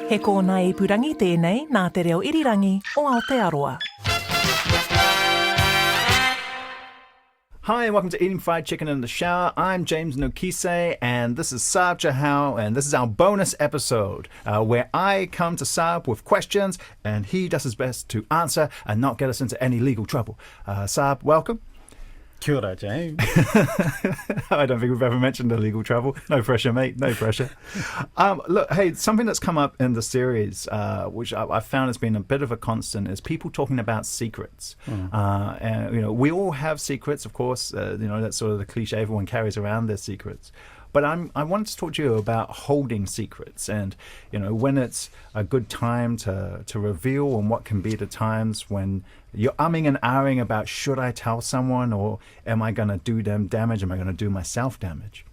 He kōna ipurangi tēnei nā te reo irirangi o Aotearoa. Hi and welcome to Eating Fried Chicken in the Shower. I'm James Nokise and this is Sarb Johal and this is our bonus episode where I come to Sarb with questions and he does his best to answer and not get us into any legal trouble. Sarb, welcome. Kia ora, James. I don't think we've ever mentioned the legal trouble. No pressure, mate. No pressure. Look, hey, something that's come up in the series, which I found has been a bit of a constant, is people talking about secrets. And we all have secrets, of course. That's sort of the cliche. Everyone carries around their secrets. But I wanted to talk to you about holding secrets and, when it's a good time to reveal and what can be the times when you're umming and ahhing about should I tell someone or am I going to do them damage? Am I going to do myself damage?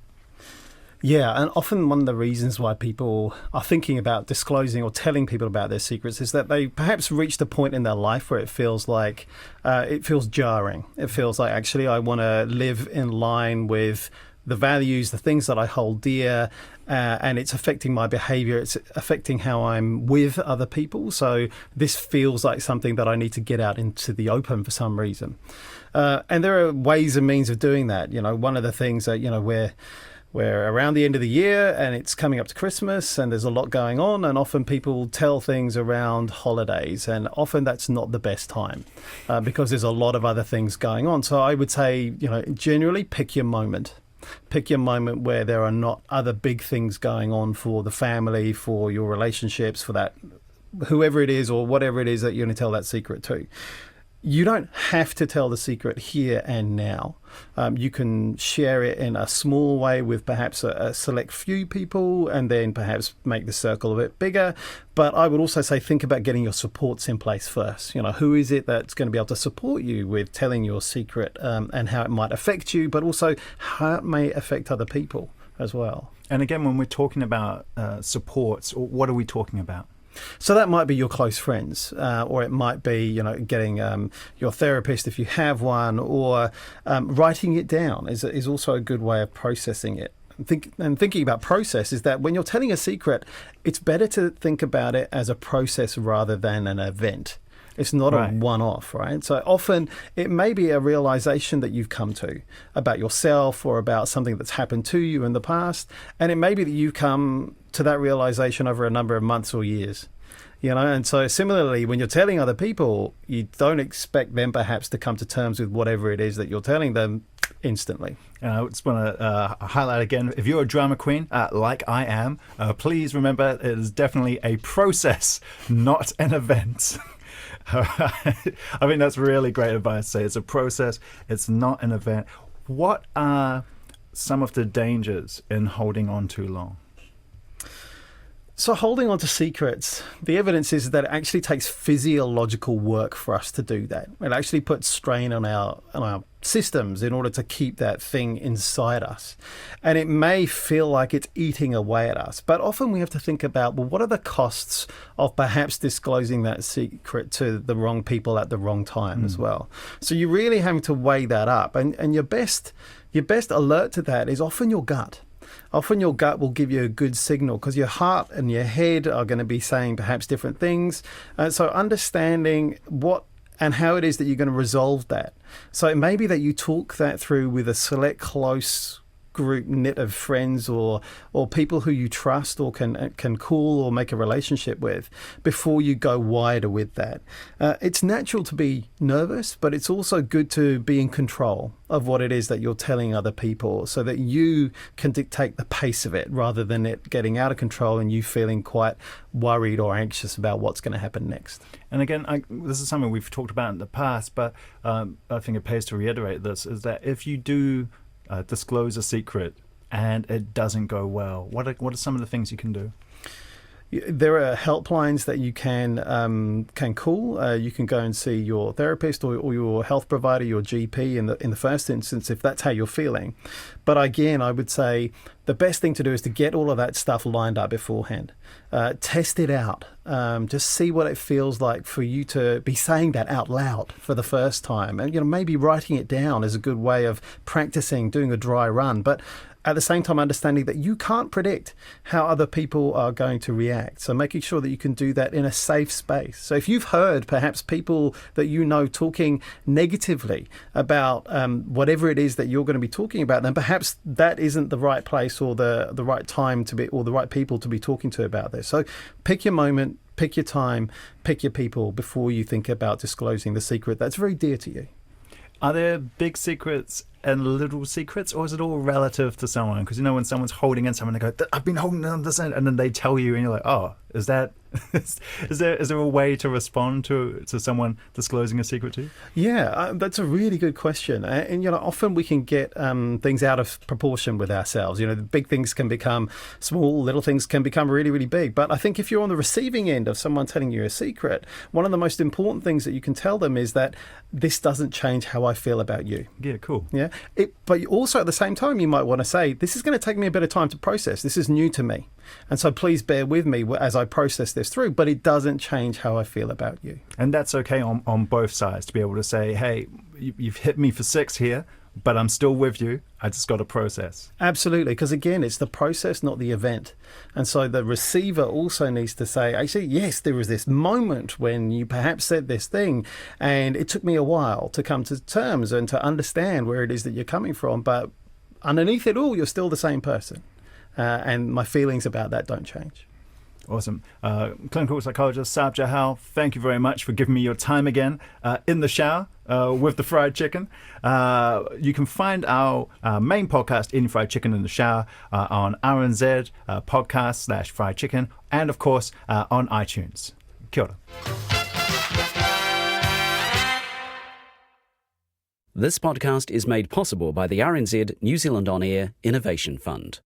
Yeah, and often one of the reasons why people are thinking about disclosing or telling people about their secrets is that they perhaps reached a point in their life where it feels like it feels jarring. It feels like actually I want to live in line with the values, the things that I hold dear, and it's affecting my behavior. It's affecting how I'm with other people. So this feels like something that I need to get out into the open for some reason. And there are ways and means of doing that. One of the things that, we're around the end of the year and it's coming up to Christmas and there's a lot going on, and often people tell things around holidays, and often that's not the best time because there's a lot of other things going on. So I would say, generally pick your moment. Pick your moment where there are not other big things going on for the family, for your relationships, for that whoever it is or whatever it is that you're going to tell that secret to. You don't have to tell the secret here and now. You can share it in a small way with perhaps a select few people and then perhaps make the circle a bit bigger. But I would also say think about getting your supports in place first. Who is it that's going to be able to support you with telling your secret and how it might affect you, but also how it may affect other people as well. And again, when we're talking about supports, what are we talking about? So that might be your close friends, or it might be, getting your therapist if you have one, or writing it down is also a good way of processing it. Thinking about process is that when you're telling a secret, it's better to think about it as a process rather than an event. It's not a one-off, right? So often it may be a realization that you've come to about yourself or about something that's happened to you in the past. And it may be that you've come to that realization over a number of months or years. And so similarly, when you're telling other people, you don't expect them perhaps to come to terms with whatever it is that you're telling them instantly. I just want to highlight again, if you're a drama queen, like I am, please remember it is definitely a process, not an event. I think that's really great advice. Say it's a process, it's not an event. What are some of the dangers in holding on too long? So holding on to secrets, the evidence is that it actually takes physiological work for us to do that. It actually puts strain on our systems in order to keep that thing inside us. And it may feel like it's eating away at us. But often we have to think about, well, what are the costs of perhaps disclosing that secret to the wrong people at the wrong time as well? So you're really having to weigh that up. And your best alert to that is often your gut. Often your gut will give you a good signal because your heart and your head are going to be saying perhaps different things. So understanding what and how it is that you're going to resolve that. So it may be that you talk that through with a select close group knit of friends or people who you trust or can call or make a relationship with before you go wider with that. It's natural to be nervous, but it's also good to be in control of what it is that you're telling other people so that you can dictate the pace of it rather than it getting out of control and you feeling quite worried or anxious about what's going to happen next. And again, this is something we've talked about in the past, but I think it pays to reiterate this, is that if you do disclose a secret and it doesn't go well, what are some of the things you can do? There are helplines that you can call. You can go and see your therapist or your health provider, your GP in the first instance, if that's how you're feeling. But again, I would say the best thing to do is to get all of that stuff lined up beforehand. Test it out. Just see what it feels like for you to be saying that out loud for the first time. And maybe writing it down is a good way of practicing doing a dry run. But at the same time understanding that you can't predict how other people are going to react. So making sure that you can do that in a safe space. So if you've heard perhaps people that you know talking negatively about whatever it is that you're going to be talking about, then perhaps that isn't the right place or the right time to be, or the right people to be talking to about this. So pick your moment, pick your time, pick your people before you think about disclosing the secret that's very dear to you. Are there big secrets and little secrets, or is it all relative to someone? Because, you know, when someone's holding in something, they go, I've been holding on this, and then they tell you, and you're like, oh, is that, is there a way to respond to someone disclosing a secret to you? Yeah, that's a really good question. And, you know, often we can get things out of proportion with ourselves. You know, the big things can become small, little things can become really, really big. But I think if you're on the receiving end of someone telling you a secret, one of the most important things that you can tell them is that this doesn't change how I feel about you. Yeah, cool. Yeah. But also at the same time, you might want to say, this is going to take me a bit of time to process. This is new to me. And so please bear with me as I process this through, but it doesn't change how I feel about you. And that's okay on both sides to be able to say, hey, you've hit me for 6 here, but I'm still with you. I just got to process. Absolutely, because again, it's the process, not the event. And so the receiver also needs to say, actually, yes, there was this moment when you perhaps said this thing, and it took me a while to come to terms and to understand where it is that you're coming from. But underneath it all, you're still the same person. And my feelings about that don't change. Awesome. Clinical psychologist Sarb Johal, thank you very much for giving me your time again in the shower with the fried chicken. You can find our main podcast, Eating Fried Chicken in the Shower, on RNZ podcast /fried chicken, and of course on iTunes. Kia ora. This podcast is made possible by the RNZ New Zealand On Air Innovation Fund.